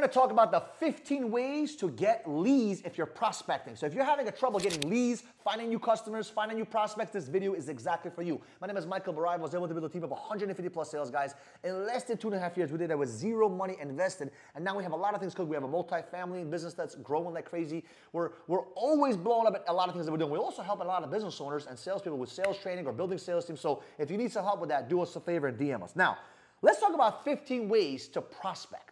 going to talk about the 15 ways to get leads if you're prospecting. So if you're having a trouble getting leads, finding new customers, finding new prospects, this video is exactly for you. My name is Michael Baraj. I was able to build a team of 150 plus sales guys in less than 2.5 years. We did that with zero money invested. And now we have a lot of things cooking. We have a multi-family business that's growing like crazy. We're always blowing up at a lot of things that we're doing. We also help a lot of business owners and salespeople with sales training or building sales teams. So if you need some help with that, do us a favor and DM us. Now, let's talk about 15 ways to prospect.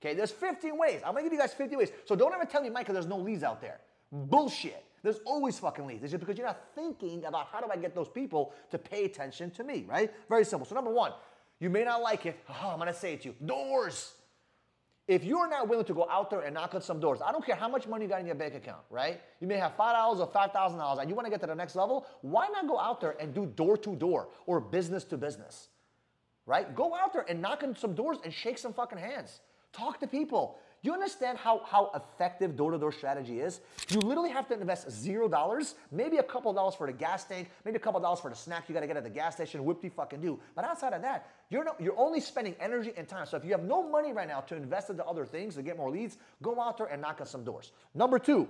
Okay, there's 15 ways. I'm gonna give you guys 15 ways. So don't ever tell me, Michael, there's no leads out there. Bullshit. There's always fucking leads. It's just because you're not thinking about how do I get those people to pay attention to me, right? Very simple. So number one, you may not like it. I'm gonna say it to you. Doors. If you're not willing to go out there and knock on some doors, I don't care how much money you got in your bank account, right? You may have $5 or $5,000 and you wanna get to the next level. Why not go out there and do door to door or business to business, right? Go out there and knock on some doors and shake some fucking hands. Talk to people. You understand how effective door-to-door strategy is? You literally have to invest $0, maybe a couple of dollars for the gas tank, maybe a couple of dollars for the snack you got to get at the gas station, whoop-de fucking do. But outside of that, you're only spending energy and time. So if you have no money right now to invest into other things to get more leads, go out there and knock on some doors. Number two,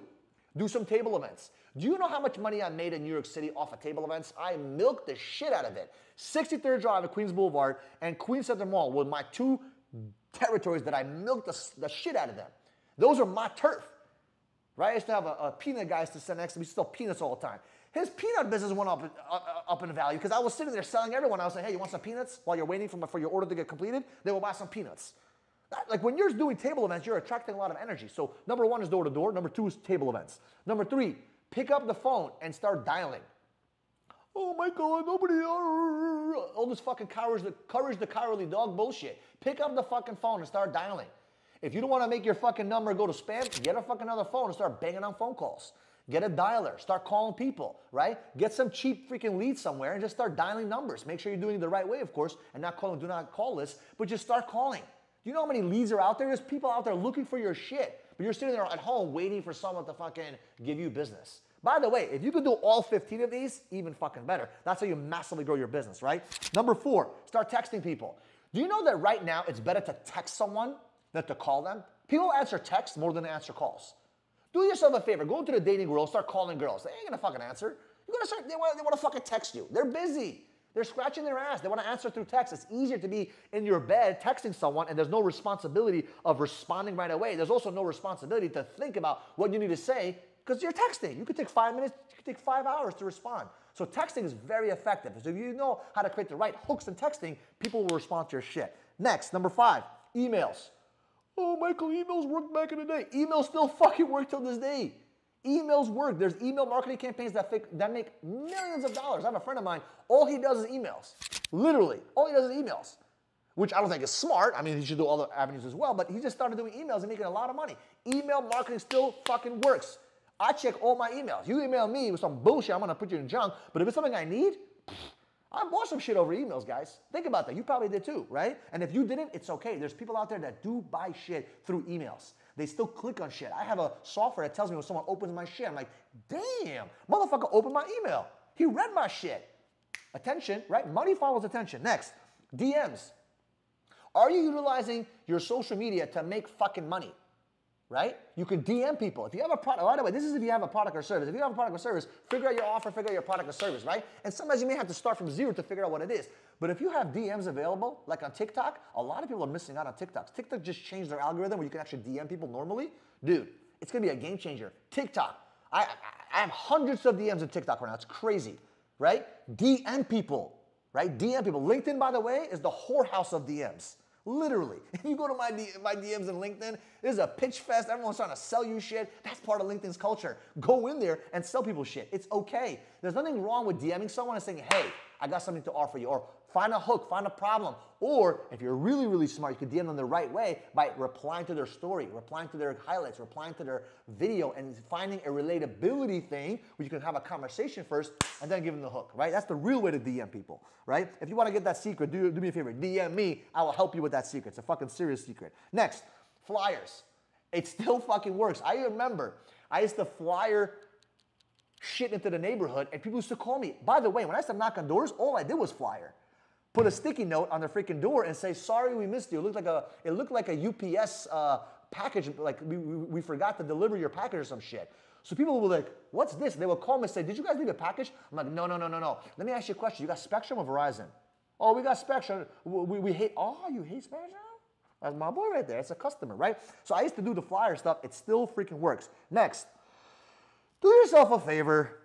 do some table events. Do you know how much money I made in New York City off of table events? I milked the shit out of it. 63rd Drive at Queens Boulevard and Queens Center Mall were my two territories that I milked the shit out of them. Those are my turf, right? I used to have a peanut guy to sit next to me, sell peanuts all the time. His peanut business went up in value because I was sitting there selling everyone. I was saying, hey, you want some peanuts while you're waiting for your order to get completed? They will buy some peanuts. Like when you're doing table events, you're attracting a lot of energy. So number one is door to door. Number two is table events. Number three, pick up the phone and start dialing. Oh my God, nobody, all this fucking courage the cowardly dog bullshit. Pick up the fucking phone and start dialing. If you don't want to make your fucking number go to spam, get a fucking other phone and start banging on phone calls. Get a dialer, start calling people, right? Get some cheap freaking leads somewhere and just start dialing numbers. Make sure you're doing it the right way, of course, and not calling do not call lists, but just start calling. Do you know how many leads are out there? There's people out there looking for your shit, but you're sitting there at home waiting for someone to fucking give you business. By the way, if you could do all 15 of these, even fucking better. That's how you massively grow your business, right? Number four, start texting people. Do you know that right now it's better to text someone than to call them? People answer texts more than they answer calls. Do yourself a favor. Go into the dating world, start calling girls. They ain't gonna fucking answer. They want to fucking text you. They're busy. They're scratching their ass. They want to answer through text. It's easier to be in your bed texting someone and there's no responsibility of responding right away. There's also no responsibility to think about what you need to say because you're texting. You could take 5 minutes, you could take 5 hours to respond. So texting is very effective. So if you know how to create the right hooks in texting, people will respond to your shit. Next, number 5, emails. Oh, Michael, emails worked back in the day. Emails still fucking work till this day. Emails work. There's email marketing campaigns that make millions of dollars. I have a friend of mine, all he does is emails. Literally, all he does is emails. Which I don't think is smart. I mean, he should do other avenues as well, but he just started doing emails and making a lot of money. Email marketing still fucking works. I check all my emails. You email me with some bullshit, I'm gonna put you in junk. But if it's something I need, I bought some shit over emails, guys. Think about that. You probably did too, right? And if you didn't, it's okay. There's people out there that do buy shit through emails. They still click on shit. I have a software that tells me when someone opens my shit. I'm like, damn, motherfucker opened my email. He read my shit. Attention, right? Money follows attention. Next, DMs. Are you utilizing your social media to make fucking money? Right? You can DM people. If you have a product, by the way, this is if you have a product or service. If you have a product or service, figure out your offer, figure out your product or service, right? And sometimes you may have to start from zero to figure out what it is. But if you have DMs available, like on TikTok, a lot of people are missing out on TikTok. TikTok just changed their algorithm where you can actually DM people normally. Dude, it's gonna be a game changer. TikTok. I have hundreds of DMs in TikTok right now. It's crazy, right? DM people, right? DM people. LinkedIn, by the way, is the whorehouse of DMs. Literally. If you go to my DMs in LinkedIn, there's a pitch fest. Everyone's trying to sell you shit. That's part of LinkedIn's culture. Go in there and sell people shit. It's okay. There's nothing wrong with DMing someone and saying, hey, I got something to offer you. Or find a hook, find a problem. Or if you're really, really smart, you can DM them the right way by replying to their story, replying to their highlights, replying to their video, and finding a relatability thing where you can have a conversation first and then give them the hook, right? That's the real way to DM people, right? If you want to get that secret, do me a favor. DM me. I will help you with that secret. It's a fucking serious secret. Next, flyers. It still fucking works. I remember I used to flyer shit into the neighborhood and people used to call me. By the way, when I used to knock on doors, all I did was flyer. Put a sticky note on the freaking door and say, sorry we missed you. It looked like a UPS package, like we forgot to deliver your package or some shit. So people will be like, what's this? They will call me and say, did you guys leave a package? I'm like, no. Let me ask you a question. You got Spectrum or Verizon? Oh, we got Spectrum. We hate, oh, you hate Spectrum? That's my boy right there. It's a customer, right? So I used to do the flyer stuff. It still freaking works. Next, do yourself a favor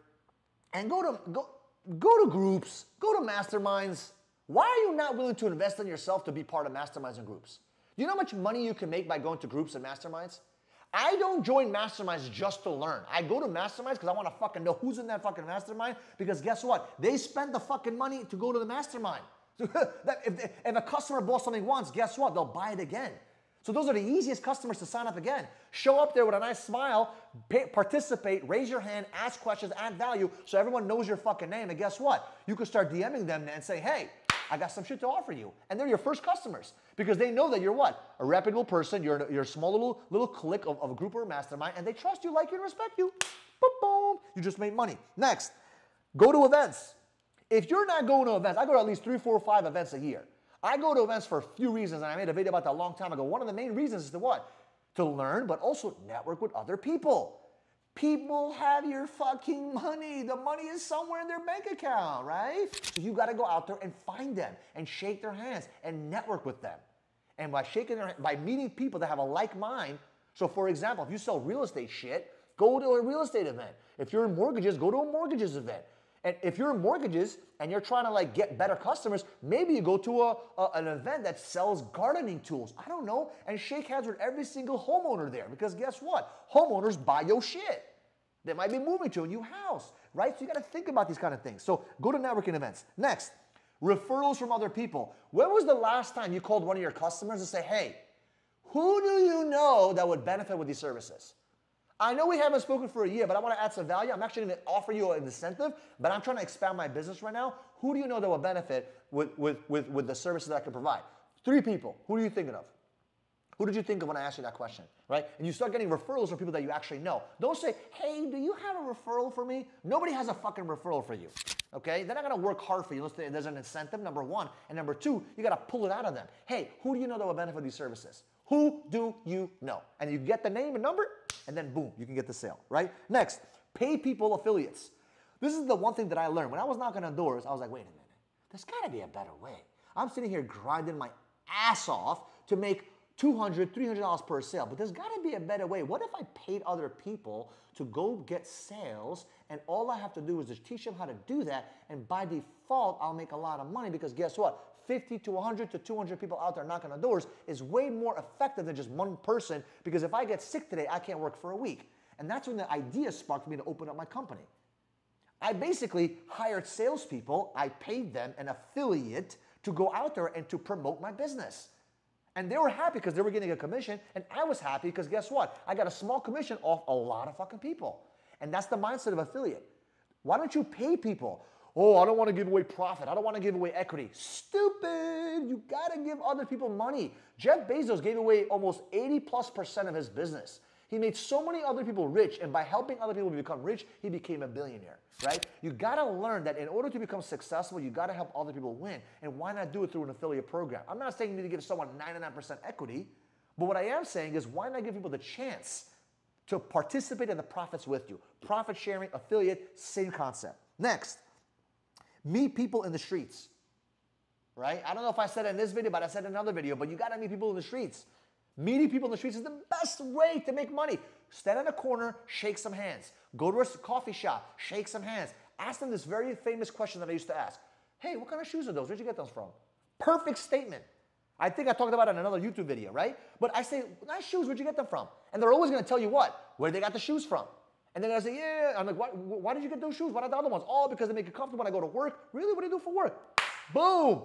and go to groups, go to masterminds. Why are you not willing to invest in yourself to be part of masterminds and groups? Do you know how much money you can make by going to groups and masterminds? I don't join masterminds just to learn. I go to masterminds because I want to fucking know who's in that fucking mastermind, because guess what? They spend the fucking money to go to the mastermind. If a customer bought something once, guess what? They'll buy it again. So those are the easiest customers to sign up again. Show up there with a nice smile, participate, raise your hand, ask questions, add value so everyone knows your fucking name. And guess what? You can start DMing them and say, hey, I got some shit to offer you. And they're your first customers because they know that you're what? A reputable person. You're a small little clique of a group or a mastermind, and they trust you, like you, and respect you. Boom, boom. You just made money. Next, go to events. If you're not going to events, I go to at least 3, 4, 5 events a year. I go to events for a few reasons, and I made a video about that a long time ago. One of the main reasons is to what? To learn, but also network with other people. People have your fucking money. The money is somewhere in their bank account, right? So you got to go out there and find them and shake their hands and network with them. And by meeting people that have a like mind. So for example, if you sell real estate shit, go to a real estate event. If you're in mortgages, go to a mortgages event. And if you're in mortgages and you're trying to like get better customers, maybe you go to an event that sells gardening tools. I don't know. And shake hands with every single homeowner there, because guess what? Homeowners buy your shit. They might be moving to a new house, right? So you got to think about these kind of things. So go to networking events. Next, referrals from other people. When was the last time you called one of your customers and say, hey, who do you know that would benefit with these services? I know we haven't spoken for a year, but I want to add some value. I'm actually going to offer you an incentive, but I'm trying to expand my business right now. Who do you know that will benefit with the services that I can provide? 3 people. Who are you thinking of? Who did you think of when I asked you that question, right? And you start getting referrals from people that you actually know. Don't say, hey, do you have a referral for me? Nobody has a fucking referral for you, okay? They're not going to work hard for you. There's an incentive, number 1. And number 2, you got to pull it out of them. Hey, who do you know that will benefit with these services? Who do you know? And you get the name and number, and then boom, you can get the sale, right? Next, pay people affiliates. This is the one thing that I learned. When I was knocking on doors, I was like, wait a minute. There's got to be a better way. I'm sitting here grinding my ass off to make $200, $300 per sale, but there's got to be a better way. What if I paid other people to go get sales, and all I have to do is just teach them how to do that, and by default, I'll make a lot of money, because guess what? 50 to 100 to 200 people out there knocking on doors is way more effective than just one person, because if I get sick today, I can't work for a week. And that's when the idea sparked for me to open up my company. I basically hired salespeople, I paid them an affiliate to go out there and to promote my business. And they were happy because they were getting a commission, and I was happy because guess what? I got a small commission off a lot of fucking people. And that's the mindset of affiliate. Why don't you pay people? Oh, I don't want to give away profit. I don't want to give away equity. Stupid. You got to give other people money. Jeff Bezos gave away almost 80+% of his business. He made so many other people rich, and by helping other people become rich, he became a billionaire, right? You got to learn that in order to become successful, you got to help other people win. And why not do it through an affiliate program? I'm not saying you need to give someone 99% equity, but what I am saying is why not give people the chance to participate in the profits with you? Profit sharing, affiliate, same concept. Next, meet people in the streets, right? I don't know if I said it in this video, but I said it in another video, but you got to meet people in the streets. Meeting people in the streets is the best way to make money. Stand in a corner, shake some hands. Go to a coffee shop, shake some hands. Ask them this very famous question that I used to ask. Hey, what kind of shoes are those? Where'd you get those from? Perfect statement. I think I talked about it in another YouTube video, right? But I say, nice shoes, where'd you get them from? And they're always going to tell you what? Where they got the shoes from. And then I say, yeah. I'm like, why did you get those shoes? Why not the other ones? Oh, because they make you comfortable when I go to work. Really? What do you do for work? Boom.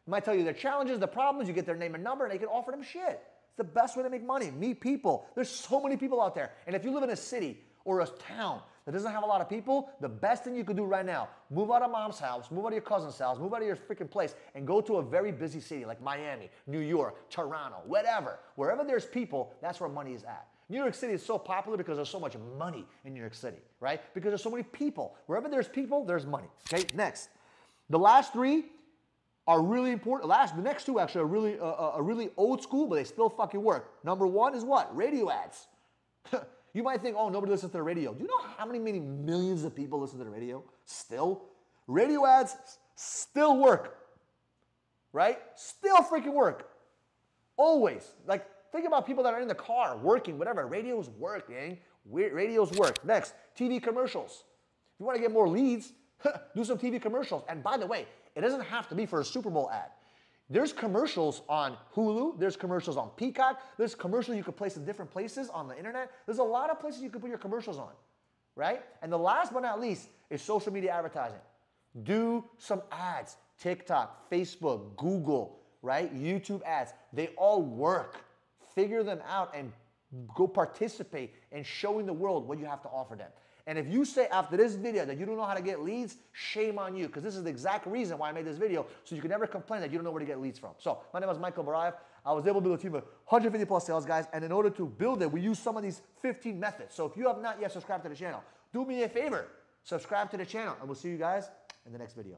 They might tell you their challenges, the problems. You get their name and number, and they can offer them shit. It's the best way to make money. Meet people. There's so many people out there. And if you live in a city or a town that doesn't have a lot of people, the best thing you could do right now, move out of mom's house, move out of your cousin's house, move out of your freaking place, and go to a very busy city like Miami, New York, Toronto, whatever. Wherever there's people, that's where money is at. New York City is so popular because there's so much money in New York City, right? Because there's so many people. Wherever there's people, there's money. Okay, next. The last 3 are really important. The next two actually are really old school, but they still fucking work. Number one is what? Radio ads. You might think, oh, nobody listens to the radio. Do you know how many millions of people listen to the radio? Still. Radio ads still work. Right? Still freaking work. Always. Like, think about people that are in the car, working, whatever. Radios work, gang. Radios work. Next, TV commercials. If you want to get more leads, do some TV commercials. And by the way, it doesn't have to be for a Super Bowl ad. There's commercials on Hulu. There's commercials on Peacock. There's commercials you can place in different places on the internet. There's a lot of places you can put your commercials on, right? And the last but not least is social media advertising. Do some ads. TikTok, Facebook, Google, right? YouTube ads. They all work. Figure them out and go participate in showing the world what you have to offer them. And if you say after this video that you don't know how to get leads, shame on you, because this is the exact reason why I made this video, so you can never complain that you don't know where to get leads from. So my name is Michael Barayev. I was able to build a team of 150 plus sales guys, and in order to build it, we use some of these 15 methods. So if you have not yet subscribed to the channel, do me a favor, subscribe to the channel, and we'll see you guys in the next video.